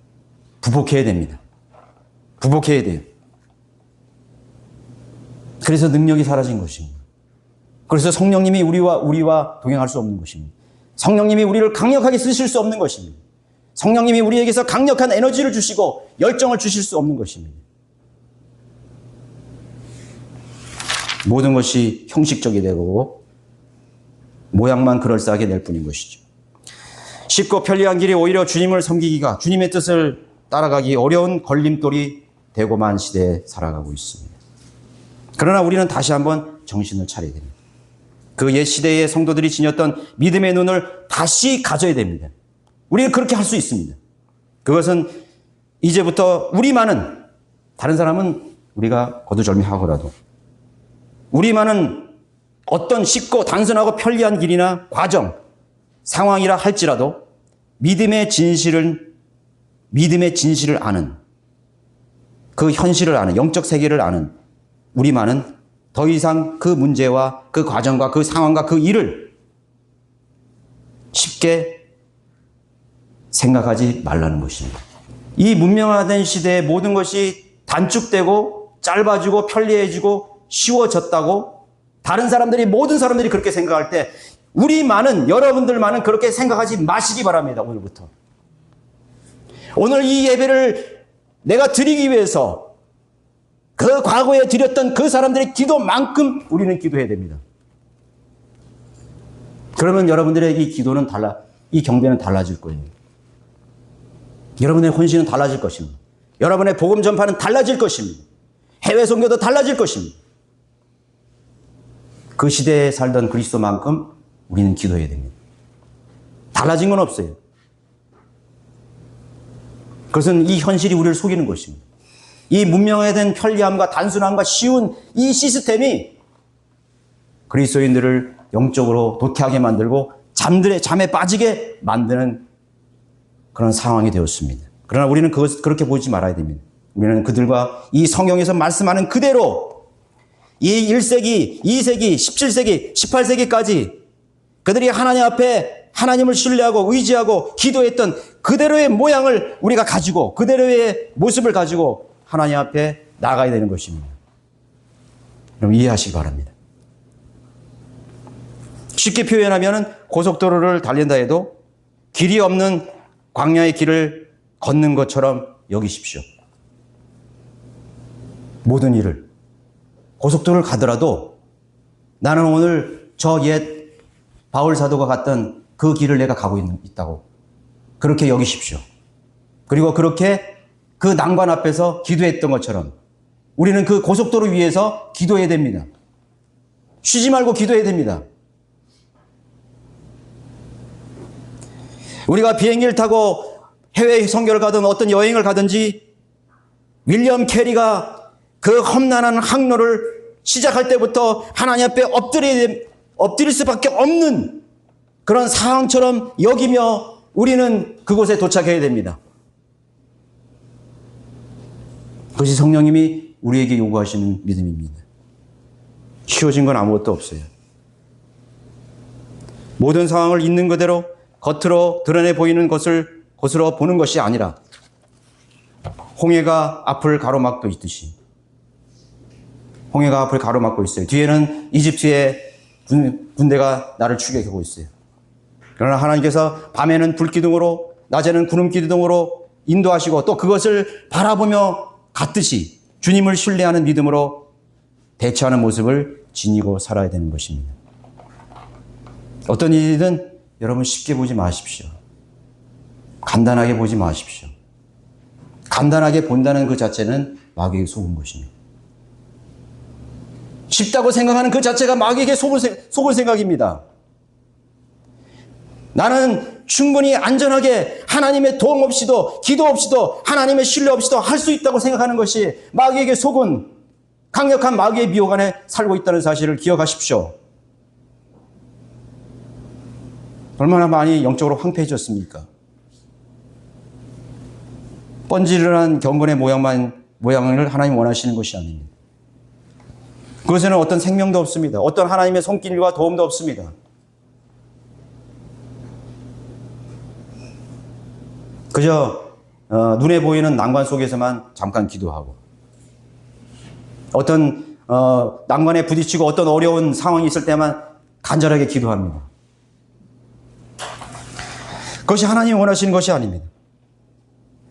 부복해야 됩니다. 부복해야 돼요. 그래서 능력이 사라진 것입니다. 그래서 성령님이 우리와 동행할 수 없는 것입니다. 성령님이 우리를 강력하게 쓰실 수 없는 것입니다. 성령님이 우리에게서 강력한 에너지를 주시고 열정을 주실 수 없는 것입니다. 모든 것이 형식적이 되고 모양만 그럴싸하게 낼 뿐인 것이죠. 쉽고 편리한 길이 오히려 주님을 섬기기가, 주님의 뜻을 따라가기 어려운 걸림돌이 되고만 시대에 살아가고 있습니다. 그러나 우리는 다시 한번 정신을 차려야 됩니다. 그 옛 시대의 성도들이 지녔던 믿음의 눈을 다시 가져야 됩니다. 우리가 그렇게 할 수 있습니다. 그것은 이제부터 우리만은, 다른 사람은 우리가 거두절미하고라도 우리만은 어떤 쉽고 단순하고 편리한 길이나 과정, 상황이라 할지라도 믿음의 진실을 아는, 그 현실을 아는, 영적 세계를 아는 우리만은 더 이상 그 문제와 그 과정과 그 상황과 그 일을 쉽게 생각하지 말라는 것입니다. 이 문명화된 시대에 모든 것이 단축되고 짧아지고 편리해지고 쉬워졌다고 모든 사람들이 그렇게 생각할 때 여러분들만은 그렇게 생각하지 마시기 바랍니다. 오늘부터. 오늘 이 예배를 내가 드리기 위해서 그 과거에 드렸던 그 사람들의 기도만큼 우리는 기도해야 됩니다. 그러면 여러분들의 이 경배는 달라질 거예요. 여러분의 헌신은 달라질 것입니다. 여러분의 복음 전파는 달라질 것입니다. 해외 선교도 달라질 것입니다. 그 시대에 살던 그리스도만큼 우리는 기도해야 됩니다. 달라진 건 없어요. 그것은 이 현실이 우리를 속이는 것입니다. 이 문명화된 편리함과 단순함과 쉬운 이 시스템이 그리스도인들을 영적으로 도태하게 만들고 잠에 빠지게 만드는 그런 상황이 되었습니다. 그러나 우리는 그렇게 보지 말아야 됩니다. 우리는 그들과 이 성경에서 말씀하는 그대로 이 1세기, 2세기, 17세기, 18세기까지 그들이 하나님 앞에 하나님을 신뢰하고 의지하고 기도했던 그대로의 모양을 우리가 가지고 그대로의 모습을 가지고 하나님 앞에 나가야 되는 것입니다. 여러분 이해하시기 바랍니다. 쉽게 표현하면 고속도로를 달린다 해도 길이 없는 광야의 길을 걷는 것처럼 여기십시오. 모든 일을. 고속도로를 가더라도 나는 오늘 저 옛 바울 사도가 갔던 그 길을 내가 가고 있다고 그렇게 여기십시오. 그리고 그렇게 그 난관 앞에서 기도했던 것처럼 우리는 그 고속도로 위에서 기도해야 됩니다. 쉬지 말고 기도해야 됩니다. 우리가 비행기를 타고 해외 선교를 가든 어떤 여행을 가든지 윌리엄 캐리가 그 험난한 항로를 시작할 때부터 하나님 앞에 엎드릴 수밖에 없는 그런 상황처럼 여기며 우리는 그곳에 도착해야 됩니다. 그것이 성령님이 우리에게 요구하시는 믿음입니다. 쉬워진 건 아무것도 없어요. 모든 상황을 있는 그대로 겉으로 드러내 보이는 것을 것으로 보는 것이 아니라 홍해가 앞을 가로막고 있듯이 홍해가 앞을 가로막고 있어요. 뒤에는 이집트의 군대가 나를 추격하고 있어요. 그러나 하나님께서 밤에는 불기둥으로 낮에는 구름기둥으로 인도하시고 또 그것을 바라보며 갔듯이 주님을 신뢰하는 믿음으로 대처하는 모습을 지니고 살아야 되는 것입니다. 어떤 일이든 여러분 쉽게 보지 마십시오. 간단하게 보지 마십시오. 간단하게 본다는 그 자체는 마귀에게 속은 것입니다. 쉽다고 생각하는 그 자체가 마귀에게 속을 생각입니다. 나는 충분히 안전하게 하나님의 도움 없이도 기도 없이도 하나님의 신뢰 없이도 할 수 있다고 생각하는 것이 마귀에게 속은 강력한 마귀의 미혹 안에 살고 있다는 사실을 기억하십시오. 얼마나 많이 영적으로 황폐해졌습니까? 번지르르한 경건의 모양을 하나님 원하시는 것이 아닙니다. 그것에는 어떤 생명도 없습니다. 어떤 하나님의 손길과 도움도 없습니다. 그저 눈에 보이는 난관 속에서만 잠깐 기도하고 어떤 난관에 부딪히고 어떤 어려운 상황이 있을 때만 간절하게 기도합니다. 그것이 하나님이 원하시는 것이 아닙니다.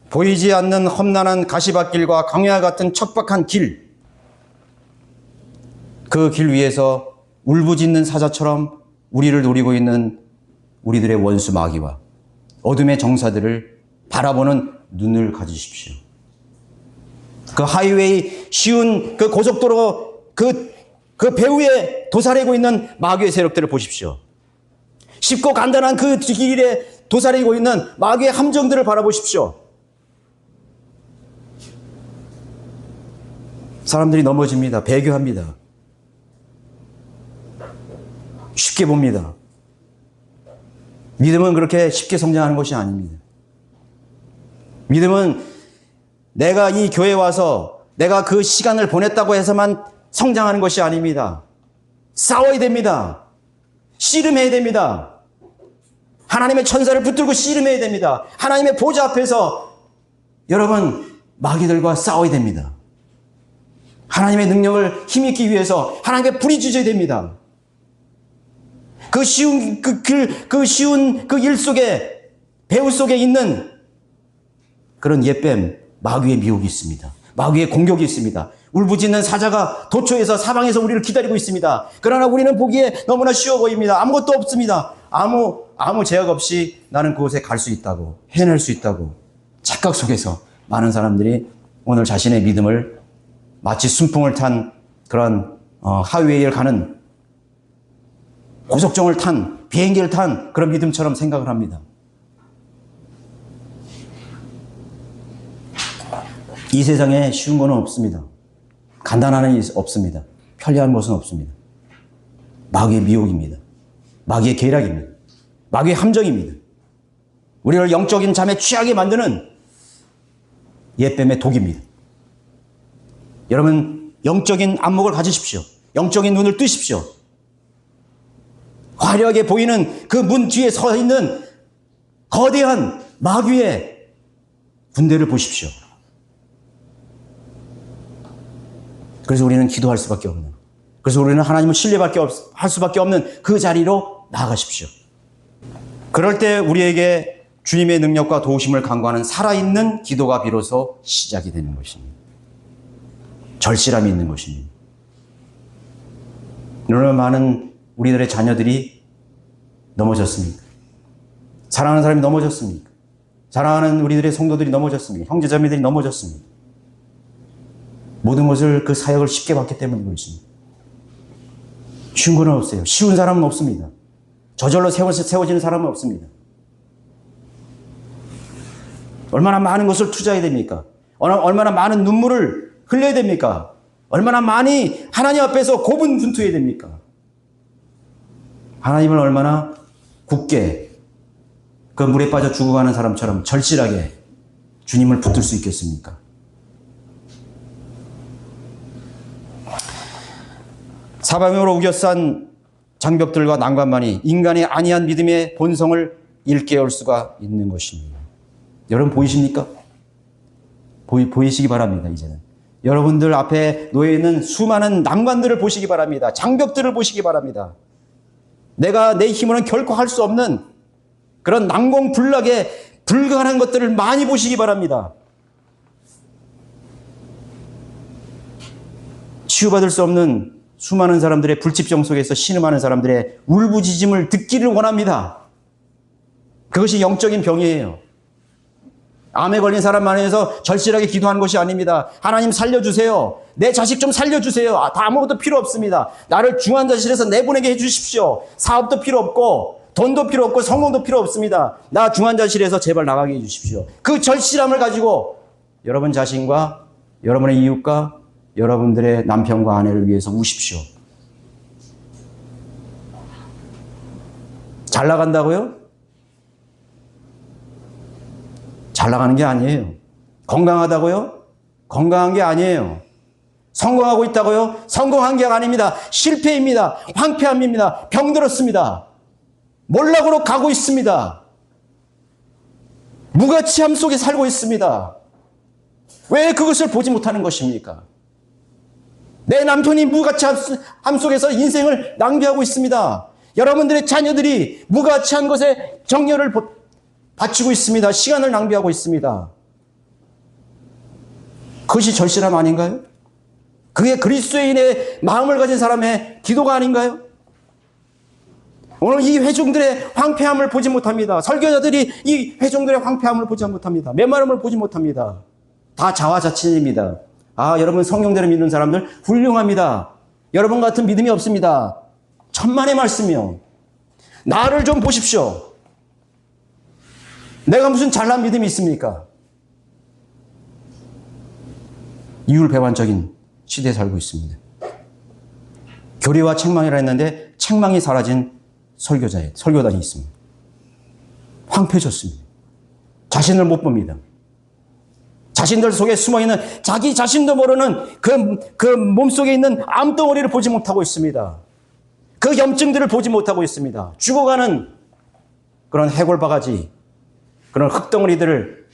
보이지 않는 험난한 가시밭길과 광야 같은 척박한 길, 그 길 위에서 울부짖는 사자처럼 우리를 노리고 있는 우리들의 원수 마귀와 어둠의 정사들을 바라보는 눈을 가지십시오. 그 하이웨이 쉬운 그 고속도로 그 배후에 도사리고 있는 마귀의 세력들을 보십시오. 쉽고 간단한 그 길에 도사리고 있는 마귀의 함정들을 바라보십시오. 사람들이 넘어집니다. 배교합니다. 쉽게 봅니다. 믿음은 그렇게 쉽게 성장하는 것이 아닙니다. 믿음은 내가 이 교회에 와서 내가 그 시간을 보냈다고 해서만 성장하는 것이 아닙니다. 싸워야 됩니다. 씨름해야 됩니다. 하나님의 천사를 붙들고 씨름해야 됩니다. 하나님의 보좌 앞에서 여러분 마귀들과 싸워야 됩니다. 하나님의 능력을 힘입기 위해서 하나님께 부리짖어야 됩니다. 그 쉬운 그 일 속에 배후 속에 있는 그런 옛뱀 마귀의 미혹이 있습니다. 마귀의 공격이 있습니다. 울부짖는 사자가 도초에서 사방에서 우리를 기다리고 있습니다. 그러나 우리는 보기에 너무나 쉬워 보입니다. 아무것도 없습니다. 아무 제약 없이 나는 그곳에 갈 수 있다고, 해낼 수 있다고 착각 속에서 많은 사람들이 오늘 자신의 믿음을 마치 순풍을 탄 그런 하이웨이를 가는 고속정을 탄 비행기를 탄 그런 믿음처럼 생각을 합니다. 이 세상에 쉬운 것은 없습니다. 간단한 일이 없습니다. 편리한 것은 없습니다. 마귀의 미혹입니다. 마귀의 계략입니다. 마귀의 함정입니다. 우리를 영적인 잠에 취하게 만드는 옛뱀의 독입니다. 여러분, 영적인 안목을 가지십시오. 영적인 눈을 뜨십시오. 화려하게 보이는 그 문 뒤에 서 있는 거대한 마귀의 군대를 보십시오. 그래서 우리는 기도할 수밖에 없는, 그래서 우리는 하나님을 할 수밖에 없는 그 자리로 나아가십시오. 그럴 때 우리에게 주님의 능력과 도우심을 간구하는 살아있는 기도가 비로소 시작이 되는 것입니다. 절실함이 있는 것입니다. 얼마나 많은 우리들의 자녀들이 넘어졌습니까? 사랑하는 사람이 넘어졌습니까? 사랑하는 우리들의 성도들이 넘어졌습니까? 형제자매들이 넘어졌습니까? 모든 것을 그 사역을 쉽게 받기 때문에 그렇습니다. 쉬운 건 없어요. 쉬운 사람은 없습니다. 저절로 세워지는 사람은 없습니다. 얼마나 많은 것을 투자해야 됩니까? 얼마나 많은 눈물을 흘려야 됩니까? 얼마나 많이 하나님 앞에서 고분분투해야 됩니까? 하나님을 얼마나 굳게 그 물에 빠져 죽어가는 사람처럼 절실하게 주님을 붙들 수 있겠습니까? 사방으로 우겨싼 장벽들과 난관만이 인간의 아니한 믿음의 본성을 일깨울 수가 있는 것입니다. 여러분 보이십니까? 보이시기 바랍니다. 이제는 여러분들 앞에 놓여 있는 수많은 난관들을 보시기 바랍니다. 장벽들을 보시기 바랍니다. 내가 내 힘으로는 결코 할 수 없는 그런 난공불락에 불가능한 것들을 많이 보시기 바랍니다. 치유받을 수 없는 수많은 사람들의 불치병 속에서 신음하는 사람들의 울부짖음을 듣기를 원합니다. 그것이 영적인 병이에요. 암에 걸린 사람만 해서 절실하게 기도하는 것이 아닙니다. 하나님 살려주세요. 내 자식 좀 살려주세요. 다 아무것도 필요 없습니다. 나를 중환자실에서 내보내게 해주십시오. 사업도 필요 없고 돈도 필요 없고 성공도 필요 없습니다. 나 중환자실에서 제발 나가게 해주십시오. 그 절실함을 가지고 여러분 자신과 여러분의 이웃과 여러분들의 남편과 아내를 위해서 우십시오. 잘 나간다고요? 잘 나가는 게 아니에요. 건강하다고요? 건강한 게 아니에요. 성공하고 있다고요? 성공한 게 아닙니다. 실패입니다. 황폐함입니다. 병들었습니다. 몰락으로 가고 있습니다. 무가치함 속에 살고 있습니다. 왜 그것을 보지 못하는 것입니까? 내 남편이 무가치함 속에서 인생을 낭비하고 있습니다. 여러분들의 자녀들이 무가치한 것에 정열을 바치고 있습니다. 시간을 낭비하고 있습니다. 그것이 절실함 아닌가요? 그게 그리스도인의 마음을 가진 사람의 기도가 아닌가요? 오늘 이 회중들의 황폐함을 보지 못합니다. 설교자들이 이 회중들의 황폐함을 보지 못합니다. 메마름을 보지 못합니다. 다 자화자찬입니다. 여러분 성령대로 믿는 사람들 훌륭합니다. 여러분 같은 믿음이 없습니다. 천만의 말씀이요. 나를 좀 보십시오. 내가 무슨 잘난 믿음이 있습니까? 이율배반적인 시대에 살고 있습니다. 교리와 책망이라 했는데 책망이 사라진 설교단이 있습니다. 황폐해졌습니다. 자신을 못 봅니다. 자신들 속에 숨어있는 자기 자신도 모르는 그 몸속에 있는 암덩어리를 보지 못하고 있습니다. 그 염증들을 보지 못하고 있습니다. 죽어가는 그런 해골바가지, 그런 흙덩어리들을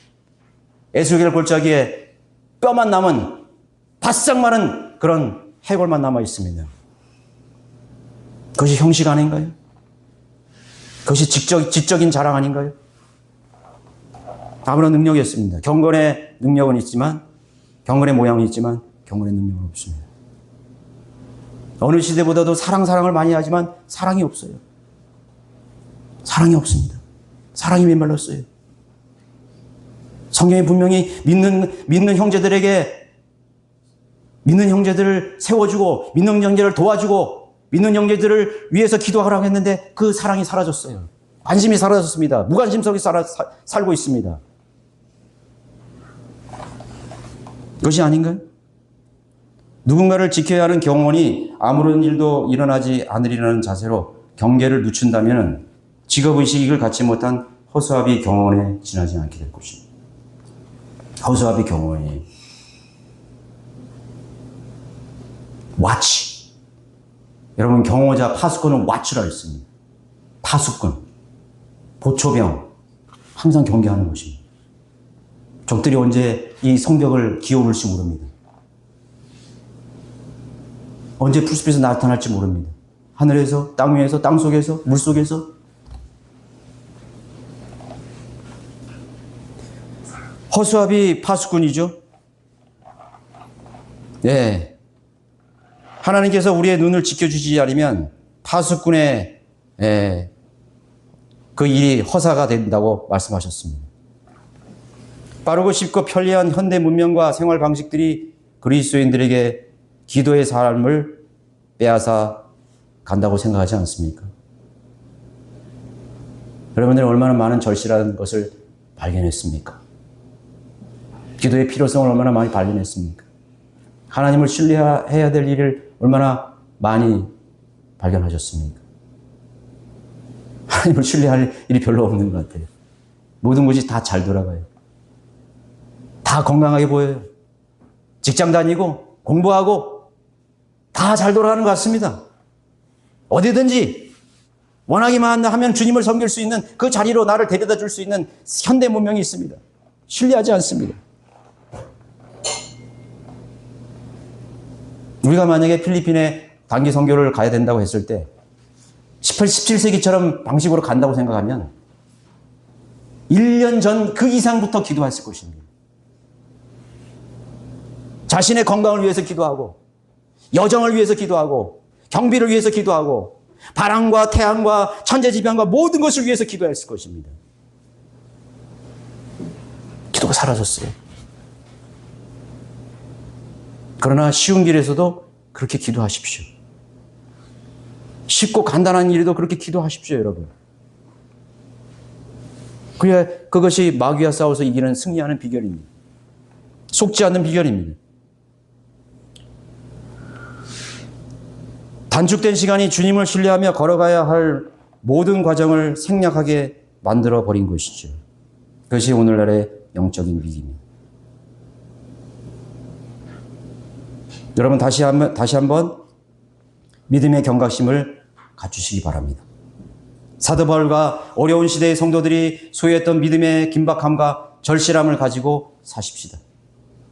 에스겔 골짜기에 뼈만 남은 바싹 마른 그런 해골만 남아 있습니다. 그것이 형식 아닌가요? 그것이 지적인 자랑 아닌가요? 아무런 능력이 없습니다. 경건의 능력은 있지만, 경건의 모양이 있지만 경건의 능력은 없습니다. 어느 시대보다도 사랑을 많이 하지만 사랑이 없어요. 사랑이 없습니다. 사랑이 메말랐어요. 성경이 분명히 믿는 형제들을 세워주고, 믿는 형제를 도와주고, 믿는 형제들을 위해서 기도하라고 했는데 그 사랑이 사라졌어요. 관심이 사라졌습니다. 무관심 속에 살고 있습니다. 그것이 아닌가요? 누군가를 지켜야 하는 경원이 아무런 일도 일어나지 않으리라는 자세로 경계를 늦춘다면 직업의식을 갖지 못한 허수아비 경원에 지나지 않게 될 것입니다. 허수아비 경원이 와치. 여러분, 경호자 파수꾼은 와치라 했습니다. 파수꾼, 보초병, 항상 경계하는 것입니다. 적들이 언제 이 성벽을 기어올지 모릅니다. 언제 풀숲에서 나타날지 모릅니다. 하늘에서, 땅 위에서, 땅 속에서, 물 속에서. 허수아비 파수꾼이죠. 네. 하나님께서 우리의 눈을 지켜주시지 않으면 파수꾼의 그 일이 허사가 된다고 말씀하셨습니다. 빠르고 쉽고 편리한 현대 문명과 생활 방식들이 그리스도인들에게 기도의 삶을 빼앗아 간다고 생각하지 않습니까? 여러분들이 얼마나 많은 절실한 것을 발견했습니까? 기도의 필요성을 얼마나 많이 발견했습니까? 하나님을 신뢰해야 될 일을 얼마나 많이 발견하셨습니까? 하나님을 신뢰할 일이 별로 없는 것 같아요. 모든 것이 다 잘 돌아가요. 다 건강하게 보여요. 직장 다니고 공부하고 다 잘 돌아가는 것 같습니다. 어디든지 원하기만 하면 주님을 섬길 수 있는 그 자리로 나를 데려다 줄 수 있는 현대 문명이 있습니다. 신뢰하지 않습니다. 우리가 만약에 필리핀에 단기 선교를 가야 된다고 했을 때 17세기처럼 방식으로 간다고 생각하면 1년 전 그 이상부터 기도했을 것입니다. 자신의 건강을 위해서 기도하고 여정을 위해서 기도하고 경비를 위해서 기도하고 바람과 태양과 천재지변과 모든 것을 위해서 기도했을 것입니다. 기도가 사라졌어요. 그러나 쉬운 길에서도 그렇게 기도하십시오. 쉽고 간단한 일에도 그렇게 기도하십시오, 여러분. 그래야 그것이 마귀와 싸워서 이기는 승리하는 비결입니다. 속지 않는 비결입니다. 단축된 시간이 주님을 신뢰하며 걸어가야 할 모든 과정을 생략하게 만들어버린 것이죠. 그것이 오늘날의 영적인 위기입니다. 여러분 다시 한번 믿음의 경각심을 갖추시기 바랍니다. 사도 바울과 어려운 시대의 성도들이 소유했던 믿음의 긴박함과 절실함을 가지고 사십시다.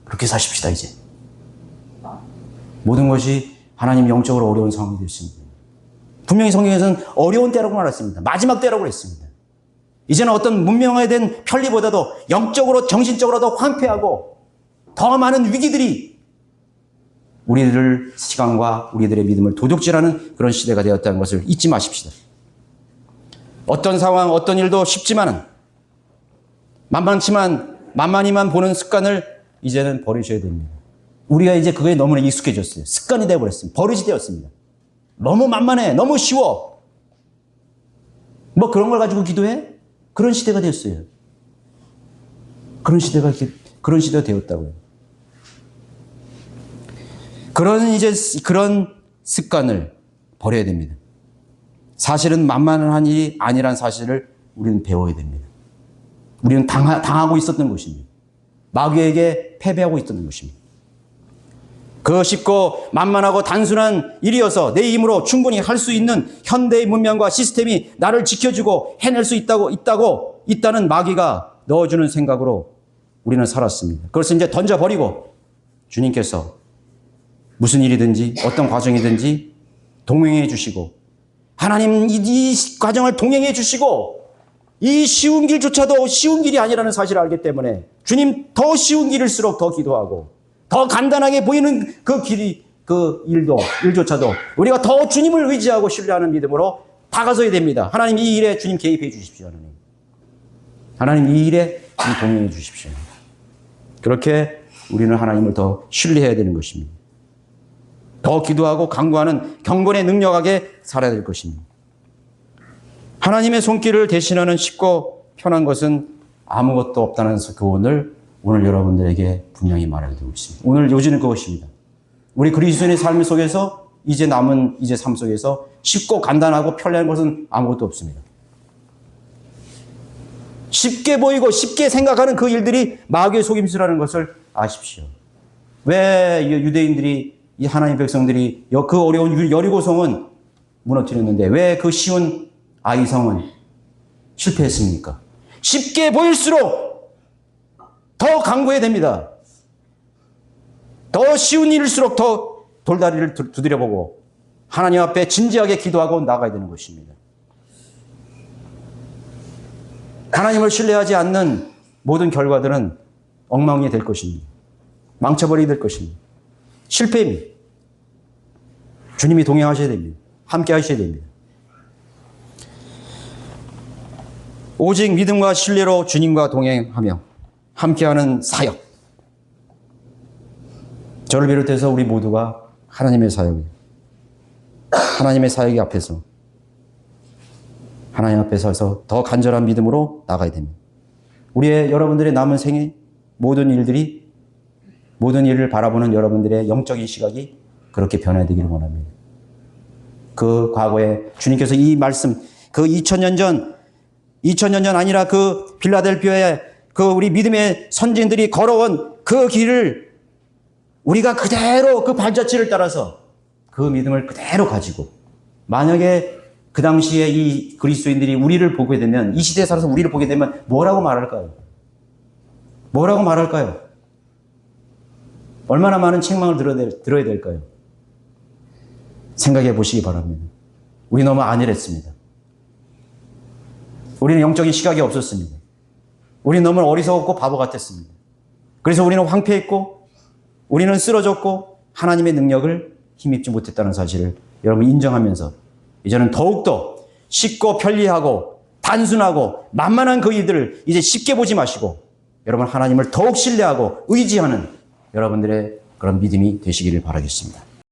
그렇게 사십시다, 이제. 모든 것이 하나님 영적으로 어려운 상황이 됐습니다. 분명히 성경에서는 어려운 때라고 말했습니다. 마지막 때라고 했습니다. 이제는 어떤 문명화된 편리보다도 영적으로, 정신적으로도 황폐하고 더 많은 위기들이 우리들 시간과 우리들의 믿음을 도둑질하는 그런 시대가 되었다는 것을 잊지 마십시다. 어떤 상황, 어떤 일도 쉽지만은 만만히만 보는 습관을 이제는 버리셔야 됩니다. 우리가 이제 그거에 너무나 익숙해졌어요. 습관이 되어버렸습니다. 버릇이 되었습니다. 너무 만만해. 너무 쉬워. 뭐 그런 걸 가지고 기도해? 그런 시대가 됐어요. 그런 시대가 되었다고요. 그런 습관을 버려야 됩니다. 사실은 만만한 일이 아니란 사실을 우리는 배워야 됩니다. 우리는 당하고 있었던 것입니다. 마귀에게 패배하고 있었던 것입니다. 그 쉽고 만만하고 단순한 일이어서 내 힘으로 충분히 할 수 있는 현대의 문명과 시스템이 나를 지켜주고 해낼 수 있다는 마귀가 넣어주는 생각으로 우리는 살았습니다. 그것을 이제 던져버리고 주님께서 무슨 일이든지 어떤 과정이든지 동행해 주시고 하나님 이 과정을 동행해 주시고 이 쉬운 길조차도 쉬운 길이 아니라는 사실을 알기 때문에 주님 더 쉬운 길일수록 더 기도하고 더 간단하게 보이는 그 일조차도 우리가 더 주님을 의지하고 신뢰하는 믿음으로 다가서야 됩니다. 하나님 이 일에 주님 개입해 주십시오. 하나님 이 일에 주님 동행해 주십시오. 그렇게 우리는 하나님을 더 신뢰해야 되는 것입니다. 더 기도하고 강구하는 경건의 능력하게 살아야 될 것입니다. 하나님의 손길을 대신하는 쉽고 편한 것은 아무것도 없다는 교훈을 오늘 여러분들에게 분명히 말해드리고 있습니다. 오늘 요지는 그것입니다. 우리 그리스도인의 삶 속에서 이제 남은 이제 삶 속에서 쉽고 간단하고 편리한 것은 아무것도 없습니다. 쉽게 보이고 쉽게 생각하는 그 일들이 마귀의 속임수라는 것을 아십시오. 왜 유대인들이, 이 하나님 백성들이 그 어려운 여리고성은 무너뜨렸는데 왜 그 쉬운 아이성은 실패했습니까? 쉽게 보일수록 더 강구해야 됩니다. 더 쉬운 일일수록 더 돌다리를 두드려보고 하나님 앞에 진지하게 기도하고 나가야 되는 것입니다. 하나님을 신뢰하지 않는 모든 결과들은 엉망이 될 것입니다. 망쳐버리게 될 것입니다. 실패입니다. 주님이 동행하셔야 됩니다. 함께 하셔야 됩니다. 오직 믿음과 신뢰로 주님과 동행하며 함께하는 사역. 저를 비롯해서 우리 모두가 하나님의 사역이에요. 하나님의 사역 앞에서 하나님 앞에 서서 더 간절한 믿음으로 나가야 됩니다. 여러분들의 남은 생애 모든 일을 바라보는 여러분들의 영적인 시각이 그렇게 변화되기를 원합니다. 그 과거에 주님께서 이 말씀, 그 2000년 전 아니라 그 빌라델피아의 그 우리 믿음의 선진들이 걸어온 그 길을 우리가 그대로 그 발자취를 따라서 그 믿음을 그대로 가지고 만약에 그 당시에 이 그리스도인들이 우리를 보게 되면, 이 시대에 살아서 우리를 보게 되면 뭐라고 말할까요? 뭐라고 말할까요? 얼마나 많은 책망을 들어야 될까요? 생각해 보시기 바랍니다. 우리 너무 안일했습니다. 우리는 영적인 시각이 없었습니다. 우리는 너무 어리석었고 바보 같았습니다. 그래서 우리는 황폐했고 우리는 쓰러졌고 하나님의 능력을 힘입지 못했다는 사실을 여러분 인정하면서 이제는 더욱더 쉽고 편리하고 단순하고 만만한 그 일들을 이제 쉽게 보지 마시고 여러분 하나님을 더욱 신뢰하고 의지하는 여러분들의 그런 믿음이 되시기를 바라겠습니다.